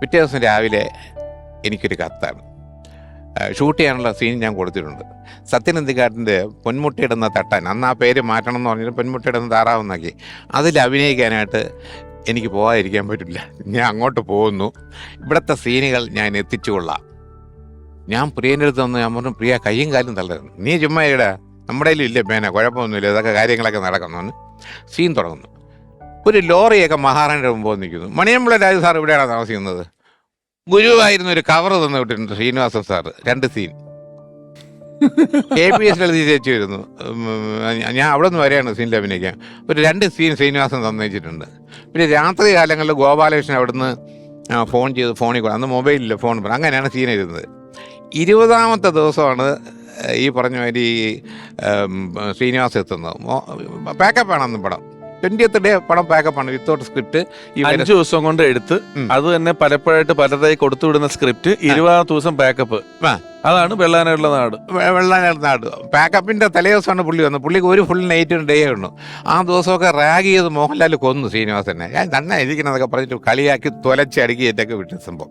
പിറ്റേ ദിവസം രാവിലെ എനിക്കൊരു കത്താണ്. ഷൂട്ട് ചെയ്യാനുള്ള സീൻ ഞാൻ കൊടുത്തിട്ടുണ്ട്. സത്യനന്ദിക്കാട്ടിൻ്റെ പൊന്മുട്ടയിടുന്ന തട്ടാൻ, അന്ന് ആ പേര് മാറ്റണം എന്ന് പറഞ്ഞിട്ട് പൊന്മുട്ടയിടുന്ന താറാവെന്നാക്കി. അതിൽ അഭിനയിക്കാനായിട്ട് എനിക്ക് പോകാതിരിക്കാൻ പറ്റില്ല. ഞാൻ അങ്ങോട്ട് പോകുന്നു, ഇവിടുത്തെ സീനുകൾ ഞാൻ എത്തിച്ചു കൊള്ളാം. ഞാൻ പ്രിയൻ്റെ അടുത്ത് വന്ന് ഞാൻ പറഞ്ഞു, പ്രിയ കയ്യും കാലും തള്ളരുന്നു, നീ ചുമ്മാ ഇടാ, നമ്മുടെ ഇല്ല പേന, കുഴപ്പമൊന്നുമില്ല, ഇതൊക്കെ കാര്യങ്ങളൊക്കെ നടക്കുന്നു. സീൻ തുടങ്ങുന്നു. ഒരു ലോറിയൊക്കെ മഹാറാണിയുടെ മുമ്പ് നിൽക്കുന്നു. മണിയമ്പിള്ള രാജു സാർ ഇവിടെയാണ് താമസിക്കുന്നത്. ഗുരുവായിരുന്നു ഒരു കവർ തന്നു വിട്ടിട്ടുണ്ട് ശ്രീനിവാസൻ സാറ്. 2 സീൻ. KPS എഴുതി ചേച്ചി വരുന്നു. ഞാൻ അവിടെ നിന്ന് വരെയാണ് സീനിൽ അഭിനയിക്കാൻ. ഒരു 2 സീൻ ശ്രീനിവാസൻ തന്നയിച്ചിട്ടുണ്ട്. പിന്നെ രാത്രി കാലങ്ങളിൽ ഗോപാലകൃഷ്ണൻ അവിടുന്ന് ഫോൺ ചെയ്ത് ഫോണിൽ കൂടെ, അന്ന് മൊബൈലില്ല, ഫോൺ പറഞ്ഞു, അങ്ങനെയാണ് സീൻ എഴുതുന്നത്. 20ാമത്തെ ദിവസമാണ് ഈ പറഞ്ഞ മാതിരി ശ്രീനിവാസൻ എത്തുന്നത്. പാക്കപ്പാണ് അന്ന് പടം. 20th ഡേ പടം പാക്കപ്പാണ്, വിത്തൗട്ട് സ്ക്രിപ്റ്റ്. 5 ദിവസം കൊണ്ട് എടുത്ത് അത് തന്നെ പലപ്പോഴായിട്ട് പലതായി കൊടുത്തുവിടുന്ന സ്ക്രിപ്റ്റ്. 20ാം ദിവസം പാക്കപ്പ്. അതാണ് വെള്ളാനുള്ള നാട്. വെള്ളാനുള്ള നാട് പാക്കപ്പിന്റെ തലേ ദിവസമാണ് പുള്ളി വന്നത്. പുള്ളിക്ക് ഒരു ഫുൾ നൈറ്റും ഡേ ഉള്ളൂ. ആ ദിവസമൊക്കെ റാഗ് ചെയ്ത് മോഹൻലാൽ കൊന്നു ശ്രീനിവാസനെ. ഞാൻ തന്നെ ഇരിക്കണമെന്നൊക്കെ പറഞ്ഞിട്ട് കളിയാക്കി തൊലച്ചടുക്കിയിട്ടൊക്കെ വിട്ട സംഭവം.